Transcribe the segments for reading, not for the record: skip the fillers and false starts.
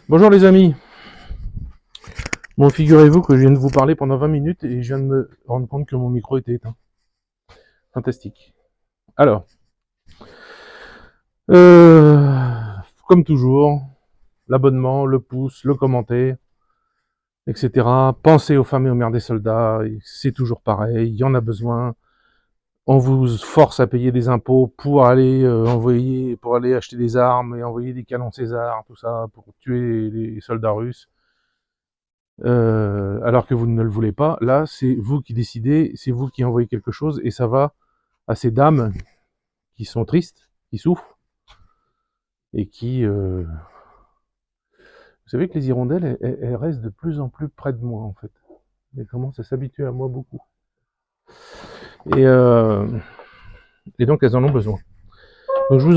Bonjour les amis. Bon, figurez-vous que je viens de vous parler pendant 20 minutes et je viens de me rendre compte que mon micro était éteint. Fantastique. Alors, comme toujours, l'abonnement, le pouce, le commentaire, etc. Pensez aux femmes et aux mères des soldats, c'est toujours pareil, il y en a besoin. On vous force à payer des impôts pour aller pour aller acheter des armes et envoyer des canons César, tout ça, pour tuer les soldats russes. Alors que vous ne le voulez pas. Là, c'est vous qui décidez, c'est vous qui envoyez quelque chose, et ça va à ces dames qui sont tristes, qui souffrent, et qui... Vous savez que les hirondelles, elles restent de plus en plus près de moi, en fait. Elles commencent à s'habituer à moi beaucoup. Et, euh, et donc, elles en ont besoin. Donc, je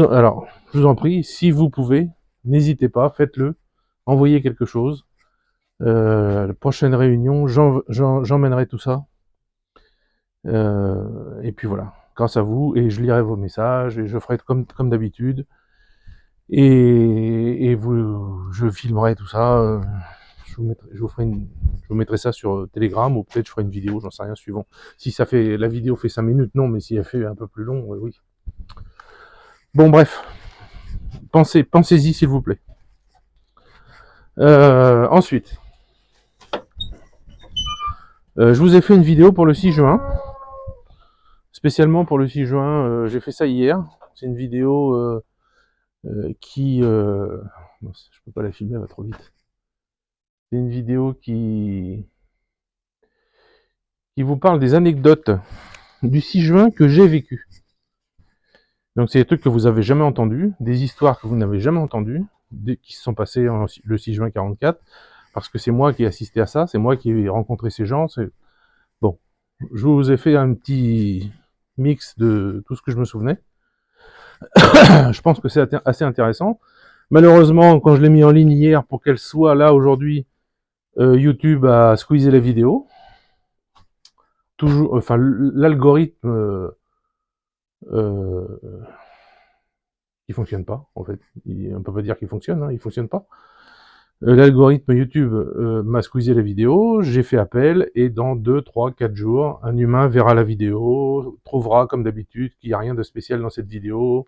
vous en prie, si vous pouvez, n'hésitez pas, faites-le, envoyez quelque chose. La prochaine réunion, j'emmènerai tout ça. Et puis voilà, grâce à vous, et je lirai vos messages, et je ferai comme d'habitude. Et je filmerai tout ça. Je vous mettrai ça sur Telegram, ou peut-être je ferai une vidéo, j'en sais rien, suivant. Si ça fait, la vidéo fait 5 minutes, non, mais si elle fait un peu plus long, oui. Bon, bref, pensez-y s'il vous plaît. Ensuite, je vous ai fait une vidéo pour le 6 juin. Spécialement pour le 6 juin, j'ai fait ça hier. C'est une vidéo qui... non, je peux pas la filmer, elle va trop vite. C'est une vidéo qui vous parle des anecdotes du 6 juin que j'ai vécu. Donc c'est des trucs que vous avez jamais entendus, des histoires que vous n'avez jamais entendues, qui se sont passées le 6 juin 44, parce que c'est moi qui ai assisté à ça, c'est moi qui ai rencontré ces gens. Bon, je vous ai fait un petit mix de tout ce que je me souvenais. Je pense que c'est assez intéressant. Malheureusement, quand je l'ai mis en ligne hier pour qu'elle soit là aujourd'hui, YouTube a squeezé la vidéo. Toujours, enfin, l'algorithme il fonctionne pas, en fait. On peut pas dire qu'il fonctionne, hein, il fonctionne pas. L'algorithme YouTube m'a squeezé la vidéo, j'ai fait appel, et dans 2, 3, 4 jours, un humain verra la vidéo, trouvera, comme d'habitude, qu'il n'y a rien de spécial dans cette vidéo,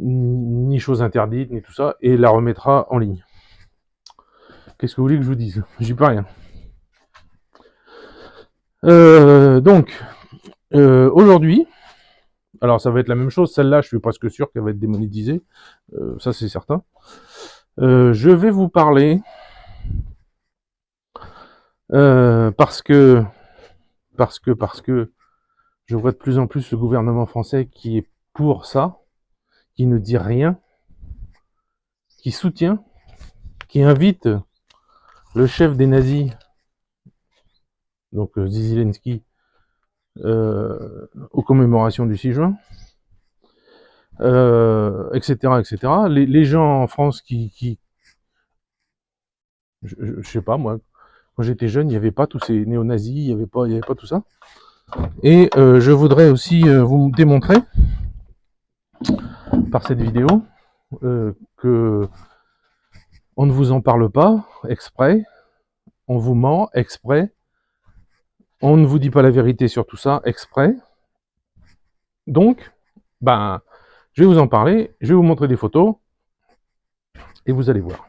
ni chose interdite, ni tout ça, et la remettra en ligne. Qu'est-ce que vous voulez que je vous dise? J'y peux rien. Donc, aujourd'hui, alors ça va être la même chose, celle-là, je suis presque sûr qu'elle va être démonétisée, ça c'est certain. Je vais vous parler parce que je vois de plus en plus le gouvernement français qui est pour ça, qui ne dit rien, qui soutient, qui invite le chef des nazis, donc Zelensky, aux commémorations du 6 juin, etc., etc. Les gens en France je sais pas moi, quand j'étais jeune, il n'y avait pas tous ces néo-nazis, il n'y avait pas tout ça. Et je voudrais aussi vous démontrer par cette vidéo que on ne vous en parle pas exprès, on vous ment exprès, on ne vous dit pas la vérité sur tout ça exprès. Donc, ben, je vais vous en parler, je vais vous montrer des photos, et vous allez voir.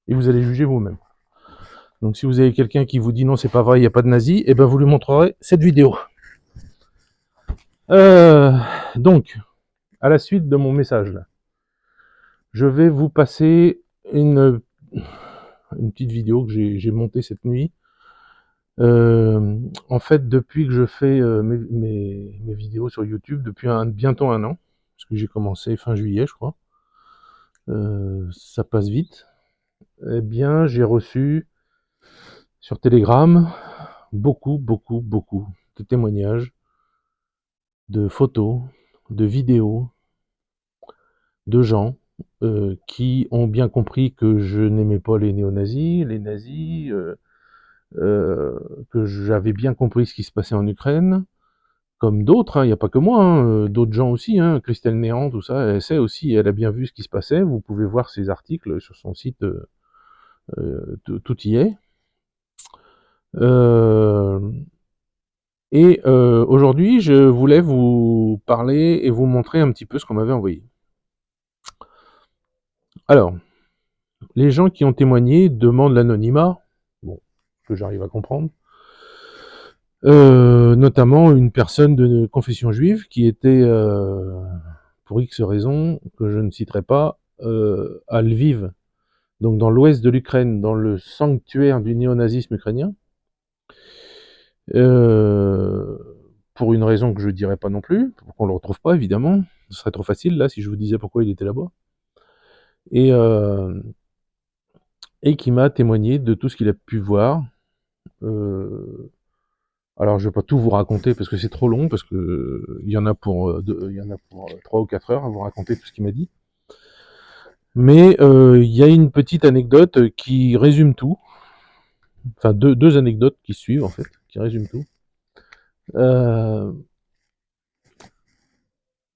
Et vous allez juger vous-même. Donc si vous avez quelqu'un qui vous dit non, c'est pas vrai, il n'y a pas de nazis, et ben vous lui montrerez cette vidéo. Donc, à la suite de mon message là, je vais vous passer une petite vidéo que j'ai montée cette nuit. En fait, depuis que je fais mes vidéos sur YouTube, depuis bientôt un an, parce que j'ai commencé fin juillet, je crois, ça passe vite, eh bien, j'ai reçu sur Telegram beaucoup de témoignages, de photos, de vidéos, de gens qui ont bien compris que je n'aimais pas les néo-nazis, les nazis, que j'avais bien compris ce qui se passait en Ukraine, comme d'autres, hein, il n'y a pas que moi, hein, d'autres gens aussi, hein, Christelle Néant, tout ça, elle sait aussi, elle a bien vu ce qui se passait, vous pouvez voir ses articles sur son site tout y est. Et aujourd'hui, je voulais vous parler et vous montrer un petit peu ce qu'on m'avait envoyé. Alors, les gens qui ont témoigné demandent l'anonymat, bon, que j'arrive à comprendre. Notamment une personne de confession juive qui était, pour X raisons, que je ne citerai pas, à Lviv, donc dans l'ouest de l'Ukraine, dans le sanctuaire du néonazisme ukrainien. Euh, pour une raison que je ne dirais pas non plus, pour qu'on ne le retrouve pas évidemment. Ce serait trop facile là si je vous disais pourquoi il était là-bas. Et, et qui m'a témoigné de tout ce qu'il a pu voir. Alors je vais pas tout vous raconter parce que c'est trop long, parce que il y en a pour 3 ou 4 heures à vous raconter tout ce qu'il m'a dit. Mais il y a une petite anecdote qui résume tout. Enfin deux anecdotes qui suivent en fait, qui résument tout.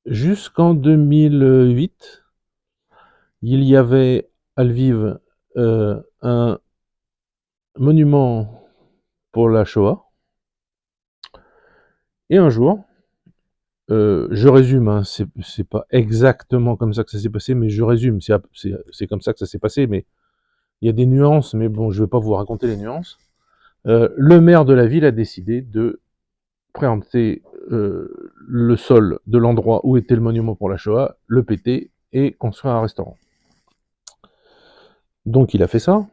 Jusqu'en 2008, il y avait à Lviv un monument pour la Shoah. Et un jour, je résume, hein, c'est pas exactement comme ça que ça s'est passé, mais je résume, c'est comme ça que ça s'est passé, mais il y a des nuances, mais bon, je vais pas vous raconter les nuances. Le maire de la ville a décidé de préempter le sol de l'endroit où était le monument pour la Shoah, le péter et construire un restaurant. Donc il a fait ça.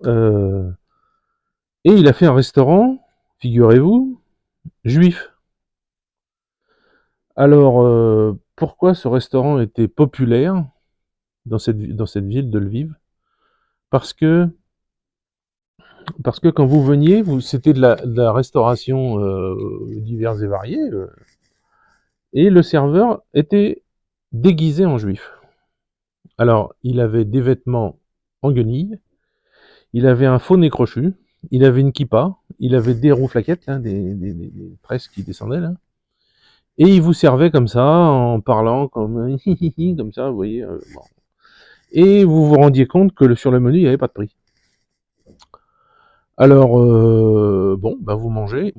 Et il a fait un restaurant, figurez-vous, juif. Alors, pourquoi ce restaurant était populaire dans cette ville de Lviv? Parce que quand vous veniez, c'était de la restauration diverses et variées, et le serveur était déguisé en juif. Alors, il avait des vêtements en guenilles, il avait un faux nez crochu, il avait une kippa, il avait des rouflaquettes, là, des tresses qui descendaient, là. Et il vous servait comme ça, en parlant comme comme ça, vous voyez. Bon. Et vous vous rendiez compte que sur le menu, il n'y avait pas de prix. Alors, bon, bah vous mangiez,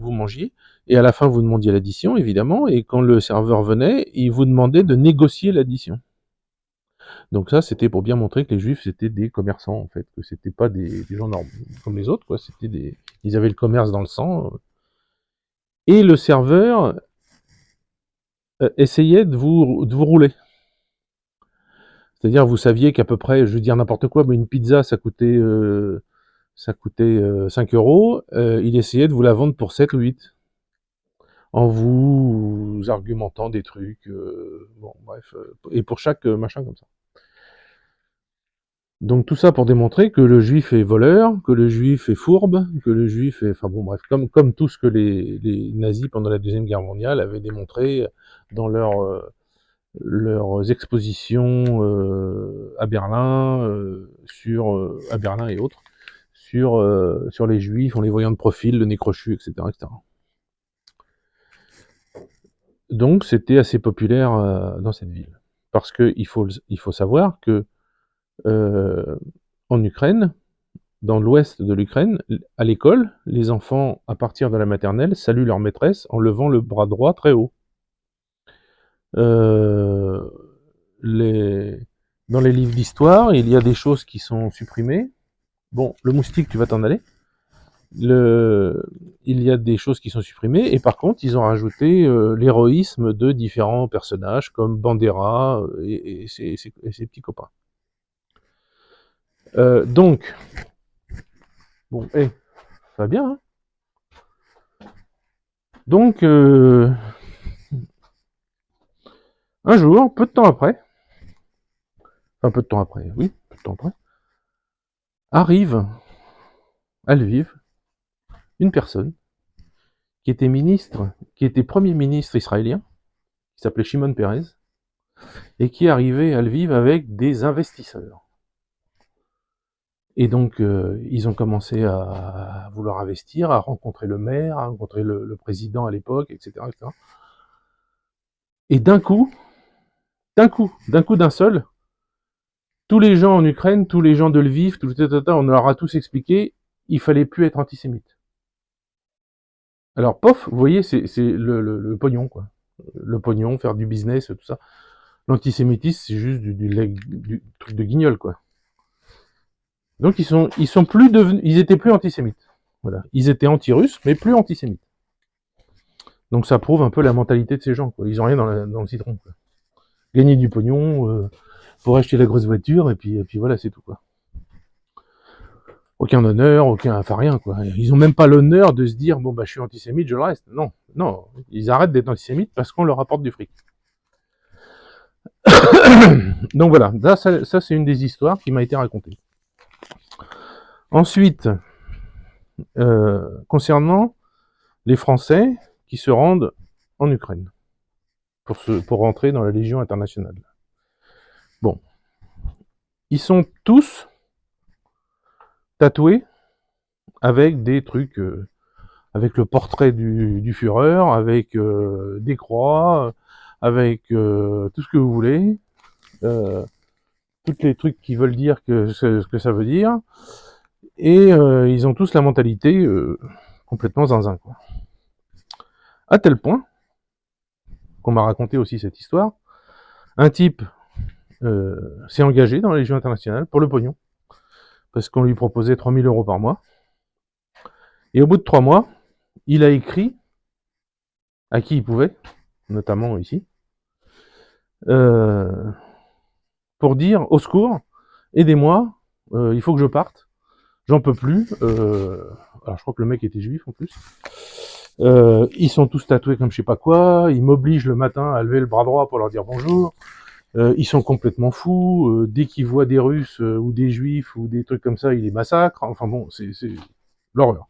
et à la fin, vous demandiez l'addition, évidemment, et quand le serveur venait, il vous demandait de négocier l'addition. Donc ça, c'était pour bien montrer que les juifs, c'était des commerçants, en fait, que c'était pas des gens normaux, comme les autres, quoi, ils avaient le commerce dans le sang, et le serveur essayait de vous rouler. C'est-à-dire, vous saviez qu'à peu près, je veux dire n'importe quoi, mais une pizza, ça coûtait 5 euros. Il essayait de vous la vendre pour 7 ou 8. En vous argumentant des trucs. Bon, bref. Et pour chaque machin comme ça. Donc tout ça pour démontrer que le juif est voleur, que le juif est fourbe, que le juif est... Enfin bon, bref, comme tout ce que les nazis pendant la Deuxième Guerre mondiale avaient démontré dans leurs expositions à Berlin, à Berlin et autres, sur les juifs, en les voyant de profil, le nez crochu, etc. etc. Donc c'était assez populaire dans cette ville. Parce qu'il faut savoir que en Ukraine, dans l'ouest de l'Ukraine, à l'école, les enfants, à partir de la maternelle, saluent leur maîtresse en levant le bras droit très haut. Euh, Dans les livres d'histoire, il y a des choses qui sont supprimées. Bon, le moustique, tu vas t'en aller. Il y a des choses qui sont supprimées, et par contre, ils ont rajouté l'héroïsme de différents personnages, comme Bandera et ses petits copains. Donc, bon, ça va bien, hein. Donc, un jour, peu de temps après, enfin peu de temps après, oui, peu de temps après, arrive à Lviv une personne qui était premier ministre israélien, qui s'appelait Shimon Peres, et qui arrivait à Lviv avec des investisseurs. Et donc, ils ont commencé à vouloir investir, à rencontrer le maire, à rencontrer le président à l'époque, etc., etc. Et d'un coup, d'un seul, tous les gens en Ukraine, tous les gens de Lviv, on leur a tous expliqué, il fallait plus être antisémite. Alors, pof, vous voyez, c'est le pognon, quoi. Le pognon, faire du business, tout ça. L'antisémitisme, c'est juste du truc de guignol, quoi. Donc, ils sont plus devenus, ils étaient plus antisémites. Voilà. Ils étaient anti-russes, mais plus antisémites. Donc, ça prouve un peu la mentalité de ces gens, quoi. Ils ont rien dans le citron, quoi. Gagner du pognon, pour acheter la grosse voiture, et puis voilà, c'est tout, quoi. Aucun honneur, enfin rien, quoi. Ils ont même pas l'honneur de se dire, bon, bah, je suis antisémite, je le reste. Non, non. Ils arrêtent d'être antisémites parce qu'on leur apporte du fric. Donc voilà, ça c'est une des histoires qui m'a été racontée. Ensuite, concernant les Français qui se rendent en Ukraine pour rentrer dans la Légion internationale. Bon, ils sont tous tatoués avec des trucs, avec le portrait du Führer, avec des croix, avec tout ce que vous voulez, tous les trucs qui veulent dire ce que ça veut dire, et ils ont tous la mentalité complètement zinzin, quoi. À tel point qu'on m'a raconté aussi cette histoire, un type s'est engagé dans la Légion internationale pour le pognon, parce qu'on lui proposait 3000 € par mois, et au bout de 3 mois, il a écrit à qui il pouvait, notamment ici, pour dire au secours, aidez-moi, il faut que je parte, j'en peux plus. Alors je crois que le mec était juif en plus. Ils sont tous tatoués comme je sais pas quoi, ils m'obligent le matin à lever le bras droit pour leur dire bonjour. Ils sont complètement fous, dès qu'ils voient des Russes ou des Juifs ou des trucs comme ça, ils les massacrent. Enfin bon, c'est l'horreur.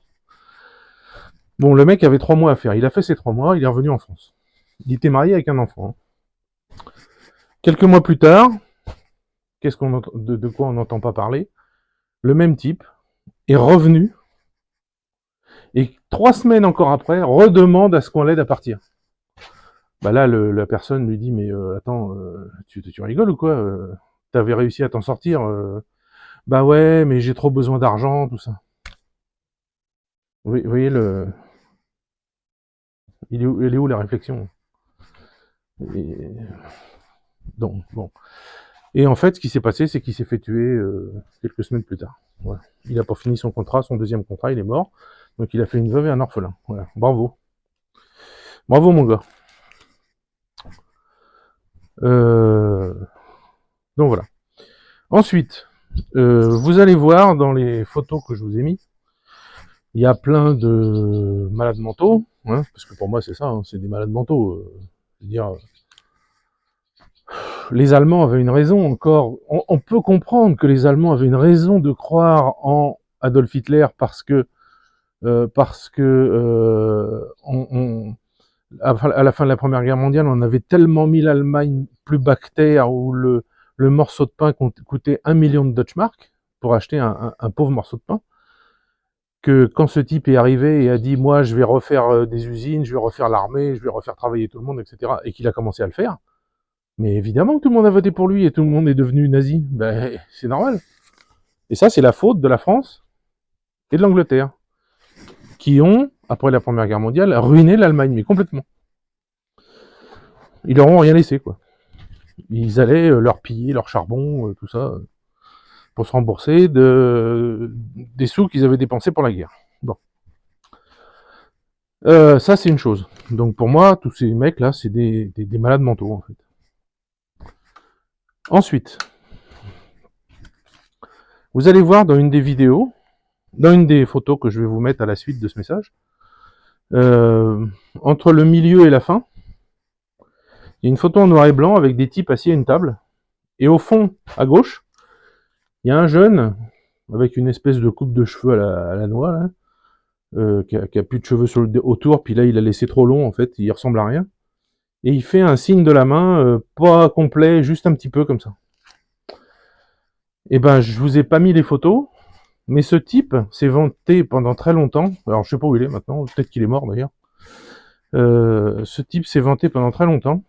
Bon, le mec avait 3 mois à faire, il a fait ses 3 mois, il est revenu en France. Il était marié avec un enfant. Quelques mois plus tard, de quoi on n'entend pas parler, le même type est revenu, et 3 semaines encore après, redemande à ce qu'on l'aide à partir. Bah là, la personne lui dit, mais attends, tu rigoles ou quoi T'avais réussi à t'en sortir Bah ouais, mais j'ai trop besoin d'argent, tout ça. Vous voyez, elle est où la réflexion? Et, donc, bon. Et en fait, ce qui s'est passé, c'est qu'il s'est fait tuer quelques semaines plus tard. Voilà. Il n'a pas fini son contrat, son deuxième contrat, il est mort. Donc il a fait une veuve et un orphelin. Voilà. Bravo. Bravo mon gars. Donc voilà. Ensuite, vous allez voir dans les photos que je vous ai mis, il y a plein de malades mentaux, hein, parce que pour moi c'est ça, hein, c'est des malades mentaux. Je veux dire, les Allemands avaient une raison encore. On peut comprendre que les Allemands avaient une raison de croire en Adolf Hitler parce que à la fin de la Première Guerre mondiale, on avait tellement mis l'Allemagne plus bactère où le morceau de pain coûtait 1 million de Deutschmark pour acheter un pauvre morceau de pain, que quand ce type est arrivé et a dit moi je vais refaire des usines, je vais refaire l'armée, je vais refaire travailler tout le monde, etc., et qu'il a commencé à le faire, mais évidemment que tout le monde a voté pour lui et tout le monde est devenu nazi. Ben, c'est normal. Et ça, c'est la faute de la France et de l'Angleterre, qui ont, après la Première Guerre mondiale, ruiné l'Allemagne, mais complètement. Ils leur ont rien laissé, quoi. Ils allaient leur piller leur charbon, tout ça, pour se rembourser des sous qu'ils avaient dépensés pour la guerre. Bon. Ça, c'est une chose. Donc pour moi, tous ces mecs-là, c'est des malades mentaux, en fait. Ensuite, vous allez voir dans une des vidéos, dans une des photos que je vais vous mettre à la suite de ce message, entre le milieu et la fin, il y a une photo en noir et blanc avec des types assis à une table, et au fond, à gauche, il y a un jeune avec une espèce de coupe de cheveux à la noix, là, qui a plus de cheveux autour, puis là il a laissé trop long, en fait, il ressemble à rien, et il fait un signe de la main, pas complet, juste un petit peu comme ça. Et ben, je vous ai pas mis les photos, mais ce type s'est vanté pendant très longtemps, alors je sais pas où il est maintenant, peut-être qu'il est mort d'ailleurs, ce type s'est vanté pendant très longtemps,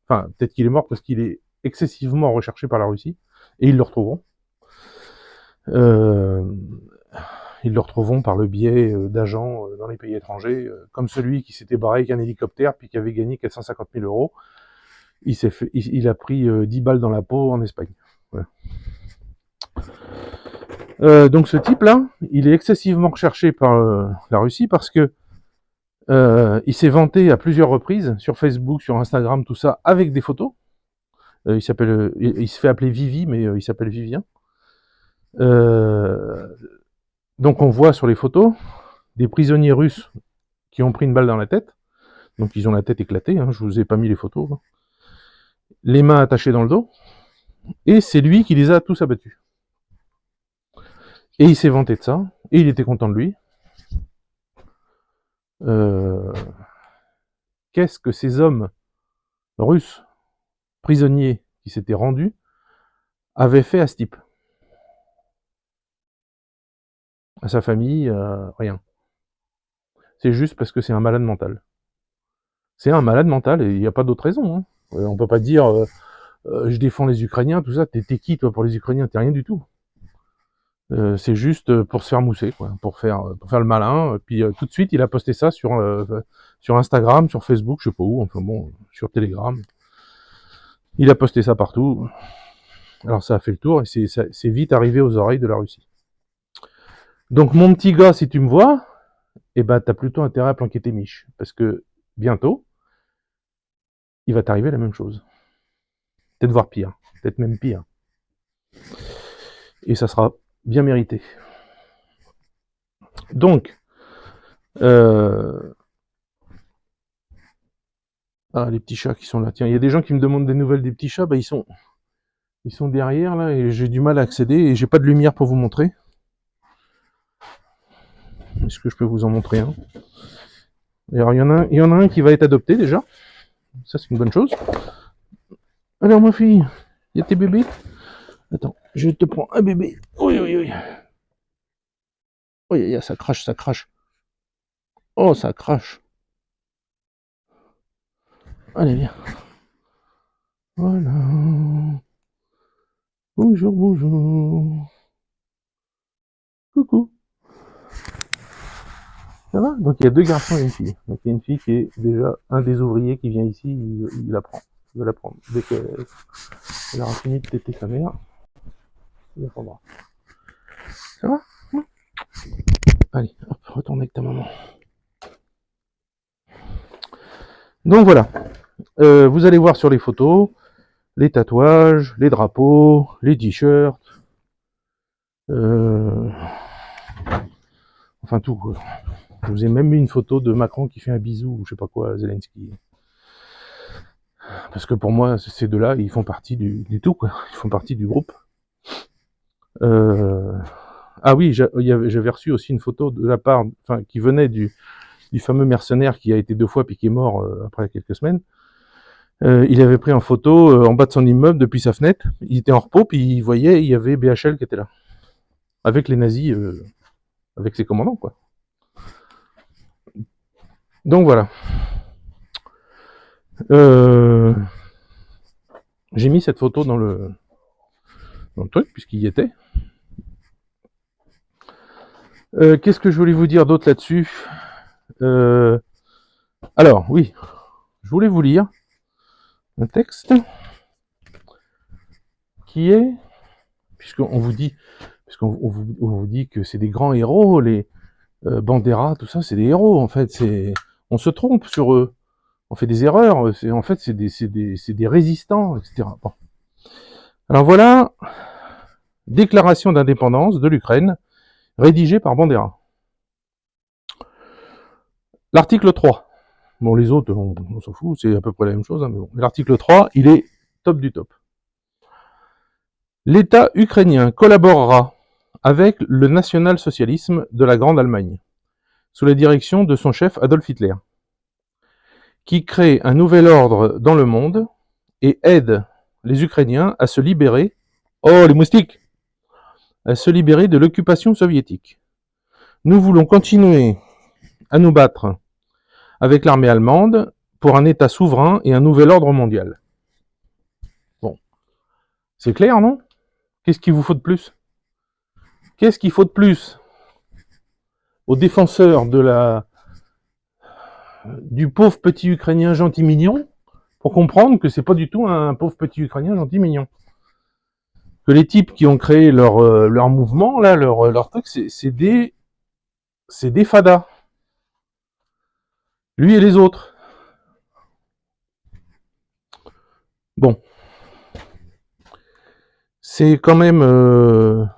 enfin peut-être qu'il est mort parce qu'il est excessivement recherché par la Russie, Et ils le retrouveront. Ils le retrouveront par le biais d'agents dans les pays étrangers, comme celui qui s'était barré avec un hélicoptère puis qui avait gagné 450 000 euros. Il a pris 10 balles dans la peau en Espagne. Voilà. Donc ce type-là, il est excessivement recherché par la Russie parce que il s'est vanté à plusieurs reprises sur Facebook, sur Instagram, tout ça, avec des photos. Il se fait appeler Vivi, mais il s'appelle Vivien. Donc on voit sur les photos des prisonniers russes qui ont pris une balle dans la tête. Donc ils ont la tête éclatée, hein, je vous ai pas mis les photos. Hein. Les mains attachées dans le dos. Et c'est lui qui les a tous abattus. Et il s'est vanté de ça, et il était content de lui. Qu'est-ce que ces hommes russes, prisonniers, qui s'étaient rendus, avaient fait à ce type? À sa famille, rien. C'est juste parce que c'est un malade mental. C'est un malade mental, et il n'y a pas d'autre raison. Hein. On peut pas dire je défends les Ukrainiens, tout ça. T'es qui, toi, pour les Ukrainiens? T'es rien du tout. C'est juste pour se faire mousser, quoi, pour faire le malin. Puis tout de suite, il a posté ça sur Instagram, sur Facebook, je sais pas où, enfin bon, sur Telegram. Il a posté ça partout. Alors ça a fait le tour et c'est vite arrivé aux oreilles de la Russie. Donc mon petit gars, si tu me vois, eh ben t'as plutôt intérêt à planquer tes miches, parce que bientôt, il va t'arriver la même chose. Peut-être voire pire, peut-être même pire. Et ça sera bien mérité. Donc, ah, les petits chats qui sont là. Tiens, il y a des gens qui me demandent des nouvelles des petits chats. Bah, ils sont derrière là et j'ai du mal à accéder et j'ai pas de lumière pour vous montrer. Est-ce que je peux vous en montrer un? Alors, il y en a un qui va être adopté déjà. Ça, c'est une bonne chose. Alors, ma fille, il y a tes bébés? Attends, je te prends un bébé. Oui, oui, oui. Oui, ça crache, ça crache. Oh, ça crache. Allez, viens. Voilà. Bonjour, bonjour. Coucou. Ça va? Donc il y a deux garçons et une fille. Donc il y a une fille qui est déjà un des ouvriers qui vient ici, il la prend. Il va la prendre. Dès qu'elle aura fini de téter sa mère, il la prendra. Ça va? Allez, hop, retourne avec ta maman. Donc voilà. Vous allez voir sur les photos les tatouages, les drapeaux, les t-shirts, enfin tout. Je vous ai même mis une photo de Macron qui fait un bisou, ou je sais pas quoi, à Zelensky. Parce que pour moi, ces deux-là, ils font partie du tout, quoi. Ils font partie du groupe. Ah oui, j'avais reçu aussi une photo de la part, enfin, qui venait du fameux mercenaire qui a été 2 fois puis qui est mort après quelques semaines. Il avait pris en photo en bas de son immeuble depuis sa fenêtre. Il était en repos puis il voyait, il y avait BHL qui était là, avec les nazis, avec ses commandants, quoi. Donc voilà. J'ai mis cette photo dans le truc puisqu'il y était. Qu'est-ce que je voulais vous dire d'autre là-dessus? Alors, oui, je voulais vous lire un texte qui est, puisqu'on vous dit, on vous dit que c'est des grands héros, les Bandera, tout ça, c'est des héros, en fait, on se trompe sur eux, on fait des erreurs, en fait, c'est des résistants, etc. Bon. Alors voilà, déclaration d'indépendance de l'Ukraine, rédigée par Bandera. L'article 3. Bon, les autres, on s'en fout, c'est à peu près la même chose, hein, mais bon. L'article 3, il est top du top. L'État ukrainien collaborera avec le national-socialisme de la Grande Allemagne, sous la direction de son chef Adolf Hitler, qui crée un nouvel ordre dans le monde et aide les Ukrainiens à se libérer, oh les moustiques, à se libérer de l'occupation soviétique. Nous voulons continuer à nous battre avec l'armée allemande pour un État souverain et un nouvel ordre mondial. Bon, c'est clair, non? Qu'est-ce qu'il vous faut de plus? Qu'est-ce qu'il faut de plus aux défenseurs du pauvre petit Ukrainien gentil mignon pour comprendre que c'est pas du tout un pauvre petit Ukrainien gentil mignon? Que les types qui ont créé leur mouvement, là, leur truc, c'est des fadas. Lui et les autres. Bon. C'est quand même...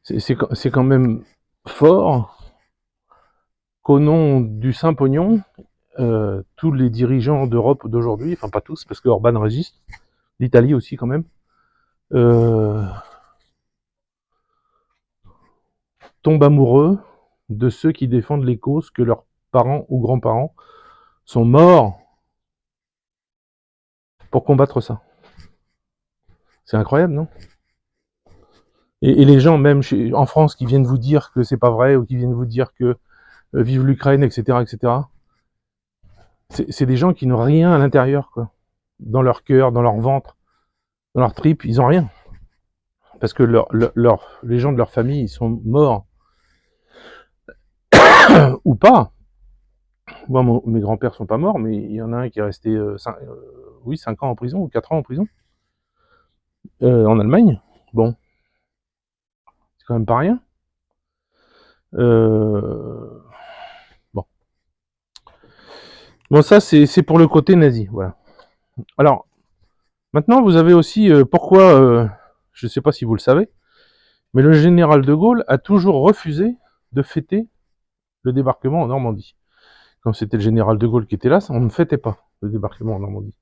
c'est quand même fort qu'au nom du Saint-Pognon, tous les dirigeants d'Europe d'aujourd'hui, enfin pas tous, parce que Orban résiste, l'Italie aussi quand même, tombent amoureux de ceux qui défendent les causes que leurs parents ou grands-parents sont morts pour combattre ça. C'est incroyable, non? Et les gens, même en France, qui viennent vous dire que c'est pas vrai, ou qui viennent vous dire que vive l'Ukraine, etc., etc., c'est des gens qui n'ont rien à l'intérieur, quoi. Dans leur cœur, dans leur ventre, dans leur tripes, ils ont rien. Parce que les gens de leur famille, ils sont morts. Ou pas. Moi, mes grands-pères sont pas morts, mais il y en a un qui est resté 5 ans en prison, ou 4 ans en prison, en Allemagne. Bon, c'est quand même pas rien. Bon. Bon, ça, c'est pour le côté nazi, voilà. Alors, maintenant, vous avez aussi pourquoi, je ne sais pas si vous le savez, mais le général de Gaulle a toujours refusé de fêter le débarquement en Normandie. Quand c'était le général de Gaulle qui était là, on ne fêtait pas le débarquement en Normandie.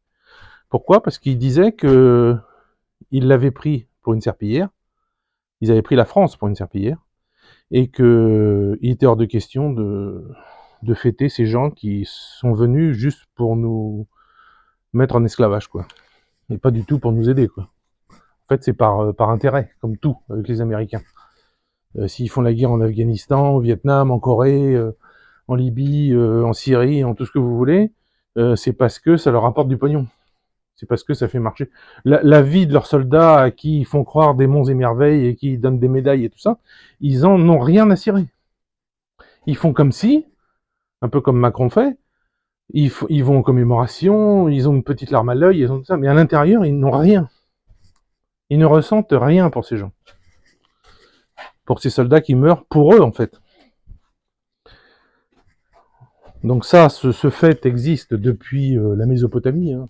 Pourquoi? Parce qu'il disait que il l'avait pris pour une serpillière, ils avaient pris la France pour une serpillière, et qu'il était hors de question de fêter ces gens qui sont venus juste pour nous mettre en esclavage, quoi. Et pas du tout pour nous aider, quoi. En fait, c'est par intérêt, comme tout, avec les Américains. S'ils font la guerre en Afghanistan, au Vietnam, en Corée, en Libye, en Syrie, en tout ce que vous voulez, c'est parce que ça leur apporte du pognon. C'est parce que ça fait marcher. La vie de leurs soldats à qui ils font croire des monts et merveilles et qui donnent des médailles et tout ça, ils en ont rien à cirer. Ils font comme si, un peu comme Macron fait, ils vont en commémoration, ils ont une petite larme à l'œil, ils ont tout ça, mais à l'intérieur, ils n'ont rien. Ils ne ressentent rien pour ces gens. Pour ces soldats qui meurent pour eux, en fait. Donc ça, ce fait existe depuis la Mésopotamie, hein.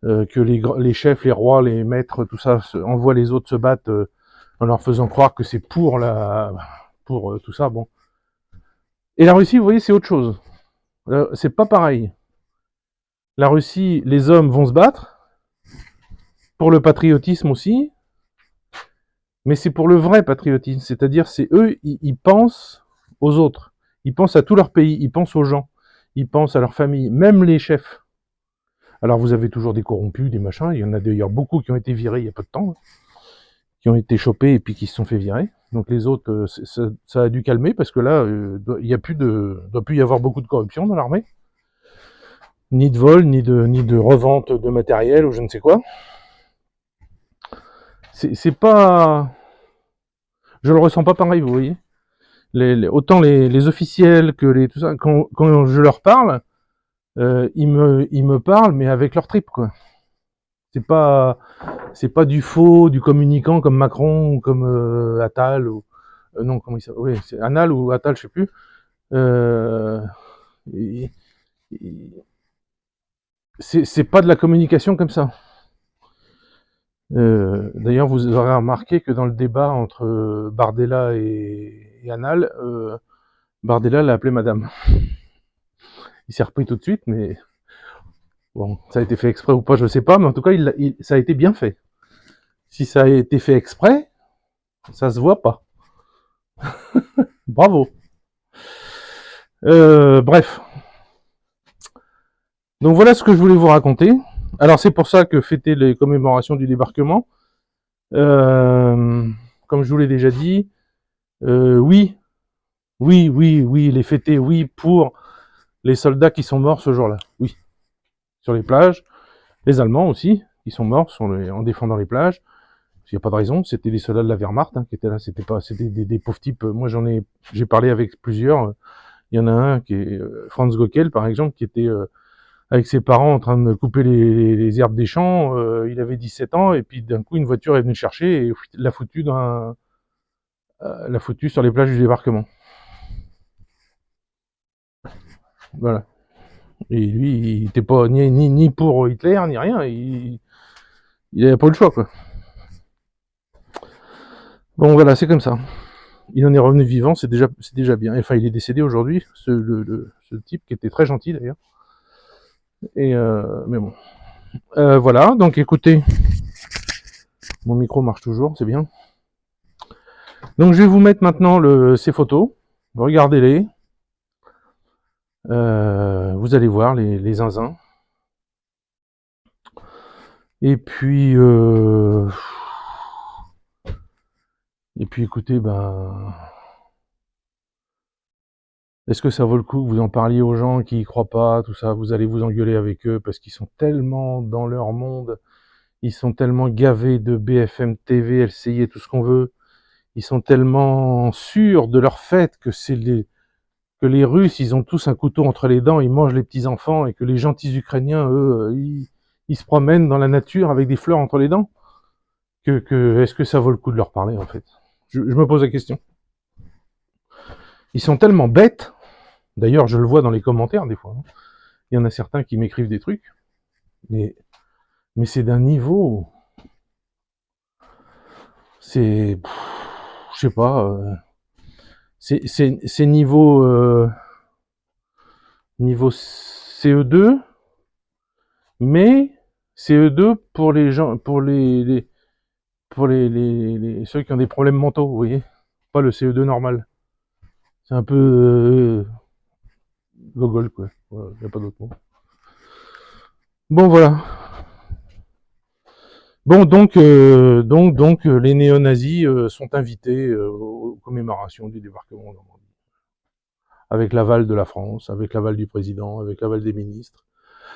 Que les chefs, les rois, les maîtres, tout ça, envoient les autres se battre en leur faisant croire que c'est pour tout ça, bon. Et la Russie, vous voyez, c'est autre chose. C'est pas pareil. La Russie, les hommes vont se battre, pour le patriotisme aussi, mais c'est pour le vrai patriotisme, c'est-à-dire c'est eux, ils pensent aux autres, ils pensent à tout leur pays, ils pensent aux gens, ils pensent à leur famille, même les chefs. Alors vous avez toujours des corrompus, des machins, il y en a d'ailleurs beaucoup qui ont été virés il y a peu de temps, qui ont été chopés et puis qui se sont fait virer. Donc les autres, ça a dû calmer parce que là, il y a doit plus y avoir beaucoup de corruption dans l'armée, ni de vol, ni de revente de matériel ou je ne sais quoi. C'est pas, je le ressens pas pareil, vous voyez. Autant les officiels que tout ça, quand je leur parle, ils me parlent mais avec leur trip, quoi. C'est pas du faux, du communicant comme Macron ou comme Attal ou non, comment il s'appelle, oui, c'est Anal ou Attal, je sais plus. Et- c'est pas de la communication comme ça. D'ailleurs, vous aurez remarqué que dans le débat entre Bardella et Anal, Bardella l'a appelé Madame. Il s'est repris tout de suite, mais bon, ça a été fait exprès ou pas, je sais pas, mais en tout cas, ça a été bien fait. Si ça a été fait exprès, ça se voit pas. Bravo. Bref. Donc voilà ce que je voulais vous raconter. Alors c'est pour ça que fêter les commémorations du débarquement, comme je vous l'ai déjà dit, oui, les fêter, oui, pour les soldats qui sont morts ce jour-là, oui. sur les plages. Les Allemands aussi, qui sont morts en défendant les plages. Il n'y a pas de raison, c'était des soldats de la Wehrmacht qui étaient là, c'était des pauvres types. Moi j'ai parlé avec plusieurs. Il y en a un qui est Franz Gockel par exemple, qui était avec ses parents en train de couper les herbes des champs. Il avait 17 ans et puis d'un coup une voiture est venue le chercher et l'a foutu sur les plages du débarquement. Voilà. Et lui, il était pas ni pour Hitler ni rien. Il avait pas eu le choix quoi. Bon voilà, c'est comme ça. Il en est revenu vivant, c'est déjà bien. Enfin, il est décédé aujourd'hui, ce type qui était très gentil d'ailleurs. Et mais bon. Voilà, donc écoutez, mon micro marche toujours, c'est bien. Donc je vais vous mettre maintenant ces photos. Regardez-les. Vous allez voir les zinzins. Et puis écoutez, ben, est-ce que ça vaut le coup que vous en parliez aux gens qui y croient pas, tout ça? Vous allez vous engueuler avec eux parce qu'ils sont tellement dans leur monde, ils sont tellement gavés de BFM TV, LCI et tout ce qu'on veut. Ils sont tellement sûrs de leur fait que que les Russes, ils ont tous un couteau entre les dents, ils mangent les petits enfants et que les gentils Ukrainiens, eux, ils se promènent dans la nature avec des fleurs entre les dents. Est-ce que ça vaut le coup de leur parler en fait? Je me pose la question. Ils sont tellement bêtes. D'ailleurs, je le vois dans les commentaires des fois. Il y en a certains qui m'écrivent des trucs, mais c'est d'un niveau, c'est, je sais pas, c'est niveau CE2, mais CE2 pour les gens, pour ceux qui ont des problèmes mentaux, vous voyez, pas le CE2 normal. C'est un peu gogol quoi. Il n'y a pas d'autre mot. Bon voilà. Bon donc les néo-nazis sont invités aux commémorations du débarquement en Normandie. Avec l'aval de la France, avec l'aval du président, avec l'aval des ministres,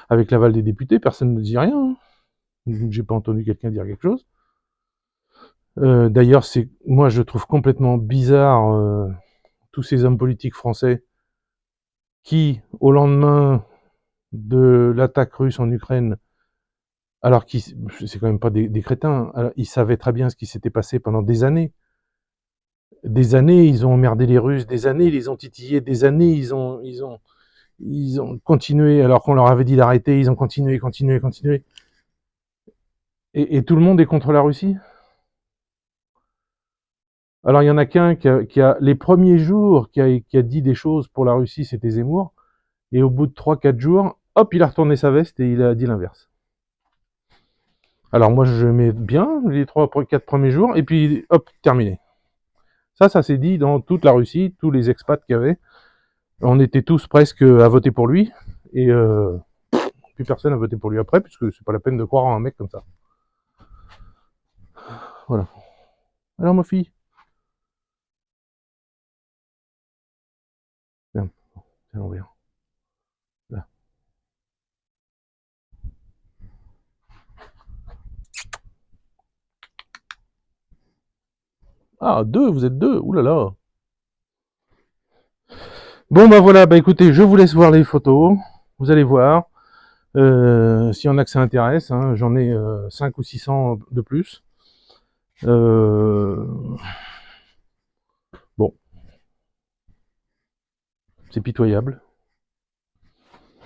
avec l'aval des députés, personne ne dit rien. J'ai pas entendu quelqu'un dire quelque chose. D'ailleurs, moi je trouve complètement bizarre tous ces hommes politiques français qui, au lendemain de l'attaque russe en Ukraine, alors qu'ils, c'est quand même pas des crétins, alors, ils savaient très bien ce qui s'était passé pendant des années. Des années, ils ont emmerdé les Russes, des années, ils les ont titillés, des années, ils ont continué, alors qu'on leur avait dit d'arrêter, ils ont continué. Et tout le monde est contre la Russie. Alors il y en a qu'un qui a les premiers jours, qui a dit des choses pour la Russie, c'était Zemmour. Et au bout de 3-4 jours, hop, il a retourné sa veste et il a dit l'inverse. Alors moi, je mets bien les 3-4 premiers jours, et puis hop, terminé. Ça s'est dit dans toute la Russie, tous les expats qu'il y avait. On était tous presque à voter pour lui, et plus personne n'a voté pour lui après, puisque c'est pas la peine de croire en un mec comme ça. Voilà. Alors ma fille. Viens, allons bien. Là. Ah, deux, vous êtes deux, oulala. Bon bah voilà, bah écoutez, je vous laisse voir les photos, vous allez voir. S'il y en a que ça intéresse, hein, j'en ai 5 ou 600 de plus. Bon, c'est pitoyable.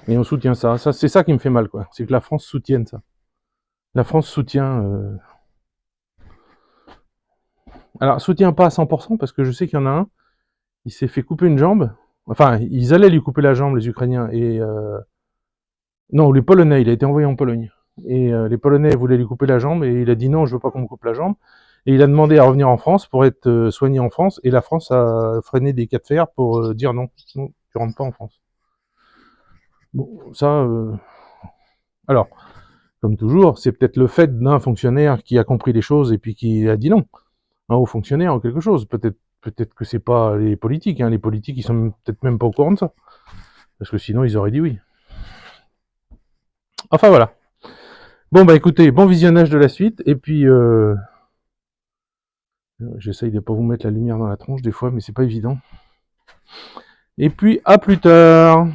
Et on soutient ça. C'est ça qui me fait mal, quoi. C'est que la France soutienne ça. La France soutient... Alors, soutient pas à 100%, parce que je sais qu'il y en a un, il s'est fait couper une jambe. Enfin, ils allaient lui couper la jambe, les Ukrainiens, et... Non, les Polonais, il a été envoyé en Pologne. Et les Polonais voulaient lui couper la jambe, et il a dit non, je veux pas qu'on me coupe la jambe. Et il a demandé à revenir en France pour être soigné en France, et la France a freiné des cas de fer pour dire non, non, tu rentres pas en France. Bon, ça... Alors, comme toujours, c'est peut-être le fait d'un fonctionnaire qui a compris les choses et puis qui a dit non. Un haut fonctionnaire ou quelque chose. Peut-être que c'est pas les politiques. Hein. Les politiques, ils sont peut-être même pas au courant de ça. Parce que sinon, ils auraient dit oui. Enfin voilà. Bon bah écoutez, bon visionnage de la suite, et puis j'essaye de pas vous mettre la lumière dans la tronche des fois, mais c'est pas évident. Et puis à plus tard.